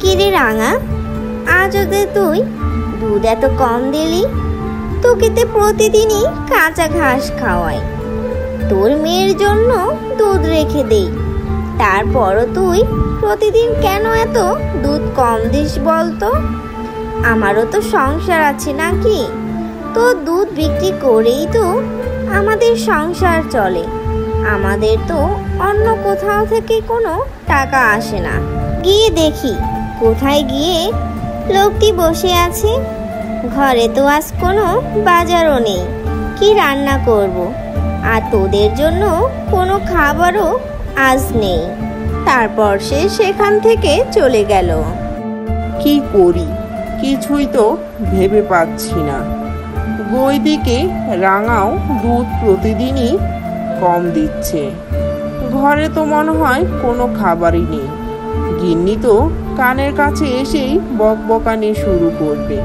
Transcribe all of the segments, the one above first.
কিরে রাঙা, আজ ওদের তুই দুধ এত কম দিলি? তোকে তো প্রতিদিনই কাঁচা ঘাস খাওয়াই, তোর মেয়ের জন্য দুধ রেখে দেই, তারপরও তুই প্রতিদিন কেন এত দুধ কম দিস বলতো? আমারও তো সংসার আছে নাকি? তো দুধ বিক্রি করেই তো আমাদের সংসার চলে, আমাদের তো অন্য কোথাও থেকে কোনো টাকা আসে না। গিয়ে দেখি কোথায় গিয়ে লোকটি বসে আছে। ঘরে তো আজ কোনো বাজারও নেই, কি রান্না করব? আর তোদের জন্য কোনো খাবারও আজ নেই। তারপর সে সেখান থেকে চলে গেল। কি করি কিছুই তো ভেবে পাচ্ছি না। ওইদিকে রাঙাও দুধ প্রতিদিনই কম দিচ্ছে, ঘরে তো মনে হয় কোনো খাবারই নেই। গিন্নি তো কানের কাছে এসেই বকবকানি শুরু করবে।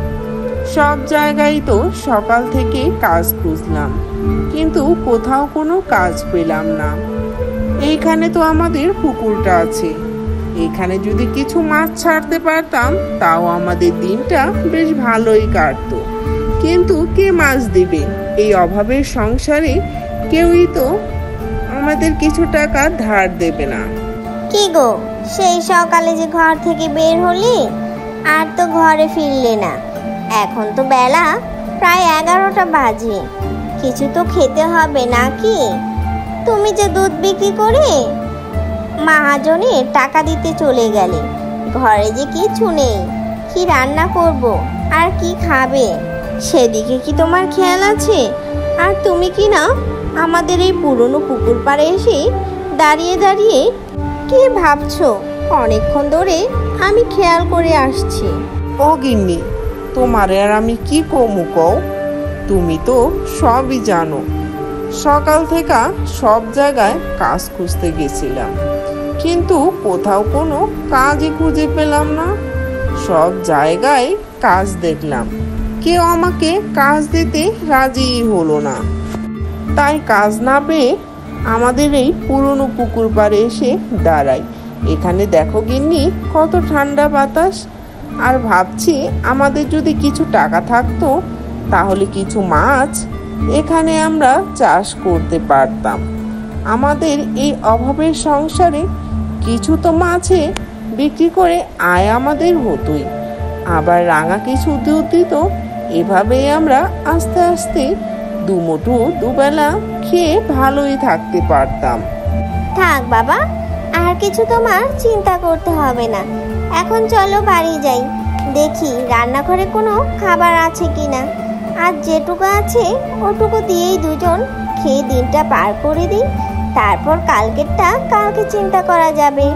সব জায়গায় তো সকাল থেকে কাজ খুঁজলাম, কিন্তু কোথাও কোনো কাজ পেলাম না। এইখানে তো আমাদের পুকুরটা আছে, এখানে যদি কিছু মাছ ছাড়তে পারতাম তাও আমাদের দিনটা বেশ ভালোই কাটতো। কিন্তু কে মাছ দিবে? এই অভাবের সংসারে কেউই তো আমাদের কিছু টাকা ধার দেবে না। কি গো, সেই সকালে যে ঘর থেকে বের হলি আর তো ঘরে ফিরলে না। এখন তো বেলা প্রায় 11টা বাজে, কিছু তো খেতে হবে নাকি? তুমি যে দুধ বিক্রি করে মহাজনে টাকা দিতে চলে গেলে, ঘরে যে কিছু নেই, কি রান্না করব আর কি খাবে সেদিকে কি তোমার খেয়াল আছে? আর তুমি কি না আমাদের এই পুরনো পুকুর পাড়ে এসে দাঁড়িয়ে দাঁড়িয়ে কি ভাবছো? অনেকক্ষণ ধরে আমি খেয়াল করে আসছি। ও গিন্নি, তোমারে আর আমি কি কমু কও? তুমি তো সবই জানো। সকাল থেকে সব জায়গায় কাজ খুঁজতে গেছিলাম, কিন্তু কোথাও কোনো কাজই খুঁজে পেলাম না। সব জায়গায় কাজ দেখলাম, কেউ আমাকে কাজ দিতে রাজিই হলো না। তাই কাজ না পেয়ে আমাদের এই পুরনো পুকুর পাড়ে এসে দাঁড়াই। এখানে দেখো গিন্নি কত ঠান্ডা বাতাস। আর ভাবছি আমাদের যদি কিছু টাকা থাকতো তাহলে কিছু মাছ এখানে আমরা চাষ করতে পারতাম। আমাদের এই অভাবের সংসারে কিছু তো মাছে বিক্রি করে আয় আমাদের হতোই, আবার রাঙা কিছু দুধ দিত। এভাবেই আমরা আস্তে আস্তে দুমুঠো দুবেলা খেয়ে ভালোই থাকতে পারতাম। থাক বাবা, আর কিছু তোমার চিন্তা করতে হবে না। এখন চলো বাড়ি যাই, দেখি রান্নাঘরে কোনো খাবার আছে কিনা। আর যেটুকু আছে ওটুকু দিয়েই দুজন খেয়ে দিনটা পার করে দিই, তারপর কালকেরটা কালকে চিন্তা করা যাবে।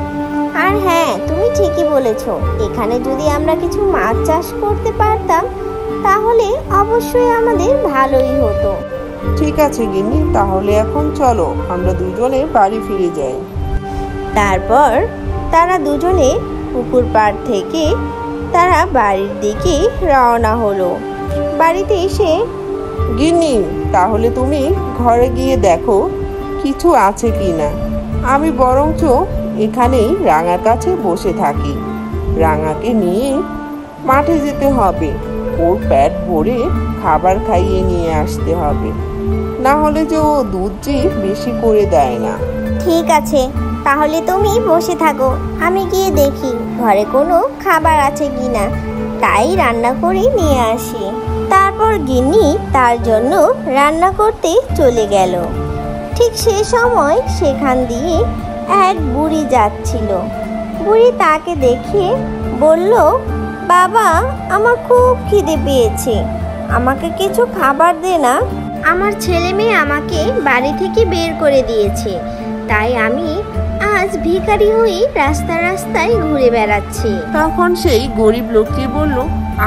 আর হ্যাঁ, তুমি ঠিকই বলেছো, এখানে যদি আমরা কিছু মাছ চাষ করতে পারতাম তাহলে অবশ্যই আমাদের ভালোই হতো। ঠিক আছে গিন্নি, তাহলে এখন চলো আমরা দুজনে বাড়ি ফিরে যাই। তারপর তারা দুজনে পুকুর পাড় থেকে তারা বাড়ির দিকে রওনা হলো। বাড়িতে এসে গিন্নি, তাহলে তুমি ঘরে গিয়ে দেখো কিছু আছে কিনা। আমি বরঞ্চ এখানেই রাঙার কাছে বসে থাকি। রাঙাকে নিয়ে মাঠে যেতে হবে, ওর পেট ভরে খাবার খাইয়ে নিয়ে আসতে হবে, না হলে যে ও দুধ যে বেশি করে দেয় না। ঠিক আছে, তাহলে তুমি বসে থাকো, আমি গিয়ে দেখি ঘরে কোনো খাবার আছে কিনা, তাই রান্না করে নিয়ে আসি। তারপর গিন্নি তার জন্য রান্না করতে চলে গেল। ঠিক সে সময় সেখান দিয়ে এক বুড়ি যাচ্ছিল। বুড়ি তাকে দেখে বলল, বাবা, আমার খুব খিদে পেয়েছে, আমাকে কিছু খাবার দে না। আমার ছেলে মেয়ে আমাকে বাড়ি থেকে বের করে দিয়েছে, তাই আমি আজ ভিখারি হয়ে রাস্তায় রাস্তায় ঘুরে বেড়াচ্ছি। তখন সেই গরিব লোকটি বলল,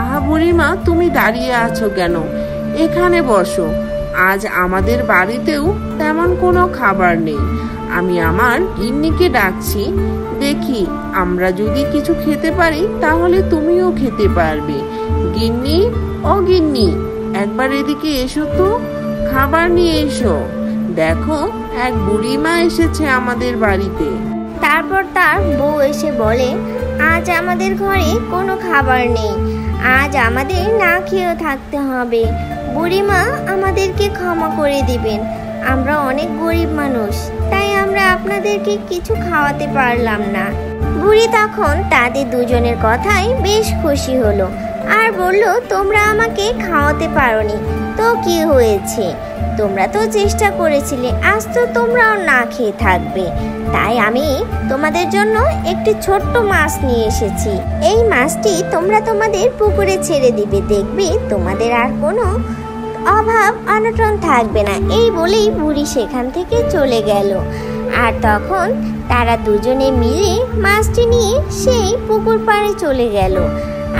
আহা বুড়িমা, তুমি দাঁড়িয়ে আছো কেন? এখানে বসো। আজ আমাদের বাড়িতেও তেমন কোনো খাবার নেই। আমি আমার গিন্নিকে ডাকছি, দেখি আমরা যদি কিছু খেতে পারি তাহলে তুমিও খেতে পারবে। গিন্নি, ও গিন্নি, একবার এদিকে এসো তো, খাবার নিয়ে এসো। দেখো, এক বুড়িমা এসেছে আমাদের বাড়িতে। তারপর তার বউ এসে বলে, আজ আমাদের ঘরে কোনো খাবার নেই, আজ আমাদের না খেয়েও থাকতে হবে। বুড়িমা, আমাদেরকে ক্ষমা করে দিবেন, আমরা অনেক গরিব মানুষ, তাই আমরা আপনাদেরকে কিছু খাওয়াতে পারলাম না। বুড়ি তখন তাদের দুজনের কথায় বেশ খুশি হলো আর বলল, তোমরা আমাকে খাওয়াতে পারোনি তো কি হয়েছে, তোমরা তো চেষ্টা করেছিলে, আজ তো তোমরাও না খেয়ে থাকবে, তাই আমি তোমাদের জন্য একটি ছোট্ট মাছ নিয়ে এসেছি। এই মাছটি তোমরা তোমাদের পুকুরে ছেড়ে দিবে, দেখবে তোমাদের আর কোনো অভাব অনটন থাকবে না। এই বলেই বুড়ি সেখান থেকে চলে গেল। আর তখন তারা দুজনে মিলে মাছটি নিয়ে সেই পুকুর পাড়ে চলে গেল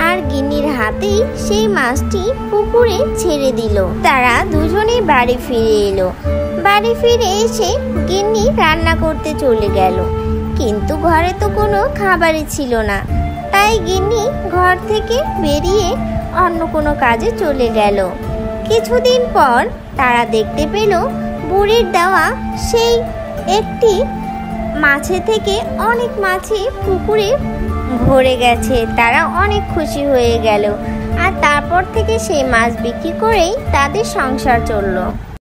আর গিন্নির হাতেই সেই মাছটি পুকুরে ছেড়ে দিল। তারা দুজনে বাড়ি ফিরে এলো। বাড়ি ফিরে এসে গিন্নি রান্না করতে চলে গেল, কিন্তু ঘরে তো কোনো খাবারই ছিল না। তাই গিন্নি ঘর থেকে বেরিয়ে অন্য কোনো কাজে চলে গেল। কিছুদিন পর তারা দেখতে পেল বুড়ির দেওয়া সেই একটি মাছে থেকে অনেক মাছই পুকুরে ভরে গেছে। তারা অনেক খুশি হয়ে গেল আর তারপর থেকে সেই মাছ বিক্রি করেই তাদের সংসার চলল।